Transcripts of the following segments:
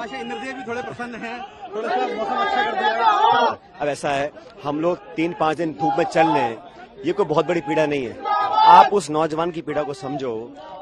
महाशय इंद्रदेव भी थोड़े प्रसन्न हैं, थोड़ा सा मौसम अच्छा कर दिया। अब ऐसा है, हम लोग 3-5 दिन धूप में चल रहे हैं, ये कोई बहुत बड़ी पीड़ा नहीं है। आप उस नौजवान की पीड़ा को समझो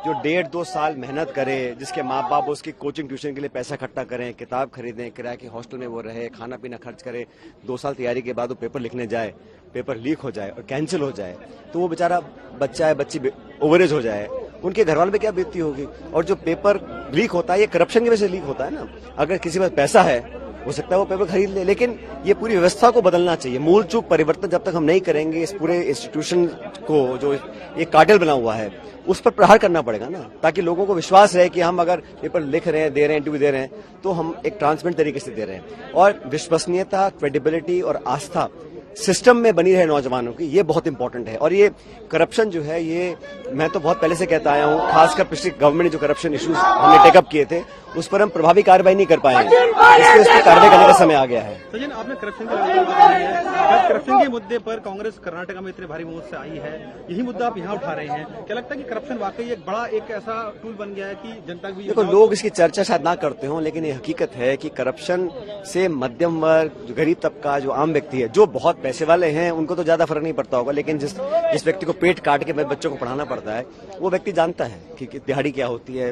जो 1.5-2 साल मेहनत करे, जिसके माँ बाप उसकी कोचिंग ट्यूशन के लिए पैसा इकट्ठा करें, किताब खरीदें, किराए के हॉस्टल में वो रहे, खाना पीना खर्च करे, 2 साल तैयारी के बाद वो पेपर लिखने जाए, पेपर लीक हो जाए और कैंसिल हो जाए, तो वो बेचारा बच्चा है, बच्ची ओवरेज हो जाए, उनके घर वालों पे क्या बीतती होगी। और जो पेपर लीक होता है ये करप्शन की वजह से लीक होता है ना। अगर किसी पास पैसा है हो सकता है वो पेपर खरीद ले, लेकिन ये पूरी व्यवस्था को बदलना चाहिए। मूल चूक परिवर्तन जब तक हम नहीं करेंगे, इस पूरे इंस्टीट्यूशन को जो एक कार्टेल बना हुआ है उस पर प्रहार करना पड़ेगा ना, ताकि लोगों को विश्वास रहे कि हम अगर पेपर लिख रहे हैं, दे रहे हैं, इंटरव्यू दे रहे हैं तो हम एक ट्रांसपेरेंट तरीके से दे रहे हैं। और विश्वसनीयता, क्रेडिबिलिटी और आस्था सिस्टम में बनी रहे नौजवानों की, ये बहुत इंपॉर्टेंट है। और ये करप्शन जो है, ये मैं तो बहुत पहले से कहता आया हूँ, खासकर पिछली गवर्नमेंट ने जो करप्शन इश्यूज हमने टेकअप किए थे उस पर हम प्रभावी कार्रवाई नहीं कर पाए, इसलिए उस पर कार्रवाई करने का समय आ गया है। सचिन, आपने करप्शन की बात बताई है, करप्शन के मुद्दे पर कांग्रेस कर्नाटक में इतने भारी बहुमत से आई है, यही मुद्दा आप यहाँ उठा रहे हैं। क्या लगता है कि करप्शन वाकई एक बड़ा एक ऐसा टूल बन गया है कि जनता भी, देखो, लोग इसकी चर्चा शायद ना करते हों, लेकिन ये हकीकत है कि करप्शन से मध्यम वर्ग, जो गरीब तबका, जो आम व्यक्ति है, जो बहुत पैसे वाले हैं उनको तो ज्यादा फर्क नहीं पड़ता होगा, लेकिन जिस व्यक्ति को पेट काट के बच्चों को पढ़ाना पड़ता है वो व्यक्ति जानता है कि दिहाड़ी क्या होती है,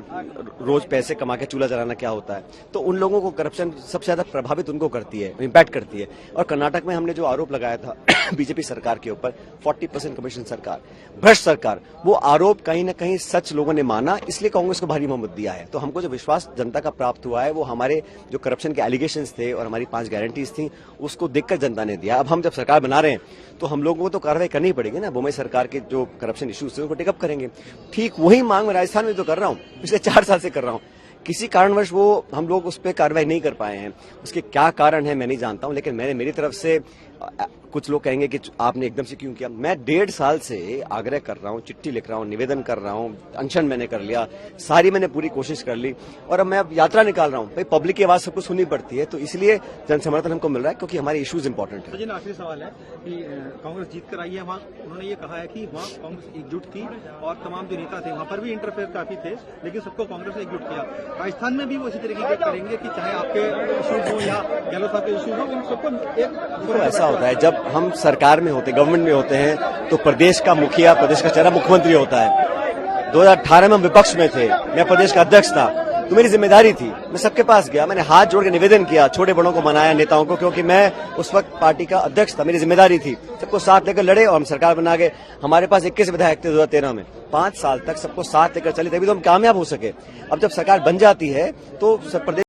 रोज पैसे कमा के चूल्हा जलाना क्या होता है। तो उन लोगों को करप्शन सबसे ज्यादा प्रभावित उनको करती है, इम्पैक्ट करती है। और कर्नाटक में हमने जो आरोप लगाया था बीजेपी सरकार के ऊपर, 40% कमीशन सरकार, भ्रष्ट सरकार, वो आरोप कहीं ना कहीं सच लोगों ने माना, इसलिए कांग्रेस को भारी बहुमत दिया है। तो हमको जो विश्वास जनता का प्राप्त हुआ है वो हमारे जो करप्शन के एलिगेशंस थे और हमारी 5 गारंटीज थी उसको देखकर जनता ने दिया। अब हम जब सरकार बना रहे हैं तो हम लोगों को तो कार्रवाई करनी पड़ेगी ना, बम्बई सरकार के जो करप्शन इश्यूज थे उनको टेकअप करेंगे। ठीक वही मांग मैं राजस्थान में तो कर रहा हूँ, पिछले 4 साल से कर रहा हूँ। किसी कारणवश वो हम लोग उस पर कार्रवाई नहीं कर पाए हैं, उसके क्या कारण है मैं नहीं जानता हूं, लेकिन मैंने मेरी तरफ से, कुछ लोग कहेंगे कि आपने एकदम से क्यों किया, मैं 1.5 साल से आग्रह कर रहा हूं, चिट्ठी लिख रहा हूं, निवेदन कर रहा हूं, अनशन मैंने कर लिया, सारी मैंने पूरी कोशिश कर ली और अब मैं अब यात्रा निकाल रहा हूं। भाई पब्लिक की आवाज सबको सुननी पड़ती है, तो इसलिए जन समर्थन हमको मिल रहा है क्योंकि हमारे इश्यूज इंपॉर्टेंट है। सचिन, आखिरी सवाल है कि कांग्रेस जीत कर आई है, वहाँ उन्होंने ये कहा है कि वहाँ कांग्रेस एकजुट थी और तमाम जो नेता थे वहाँ पर भी इंटरफेयर काफी थे, लेकिन सबको कांग्रेस ने एकजुट किया। राजस्थान में भी वो इसी तरीके के करेंगे कि चाहे आपके इश्यूज हो या गहलोत साहब के इश्यूज हो, उन सबको एक ऐसा होता है जब हम सरकार में होते, गवर्नमेंट में होते हैं तो प्रदेश का मुखिया, प्रदेश का चेहरा मुख्यमंत्री होता है। 2018 में हम विपक्ष में थे, मैं प्रदेश का अध्यक्ष था, तो मेरी जिम्मेदारी थी, मैं सबके पास गया, मैंने हाथ जोड़ के निवेदन किया, छोटे बड़ों को मनाया, नेताओं को, क्योंकि मैं उस वक्त पार्टी का अध्यक्ष था, मेरी जिम्मेदारी थी। सबको साथ लेकर लड़े और हम सरकार बना गए। हमारे पास 21 विधायक थे 2013 में, 5 साल तक सबको साथ लेकर चले, तभी तो हम कामयाब हो सके। अब जब सरकार बन जाती है तो प्रदेश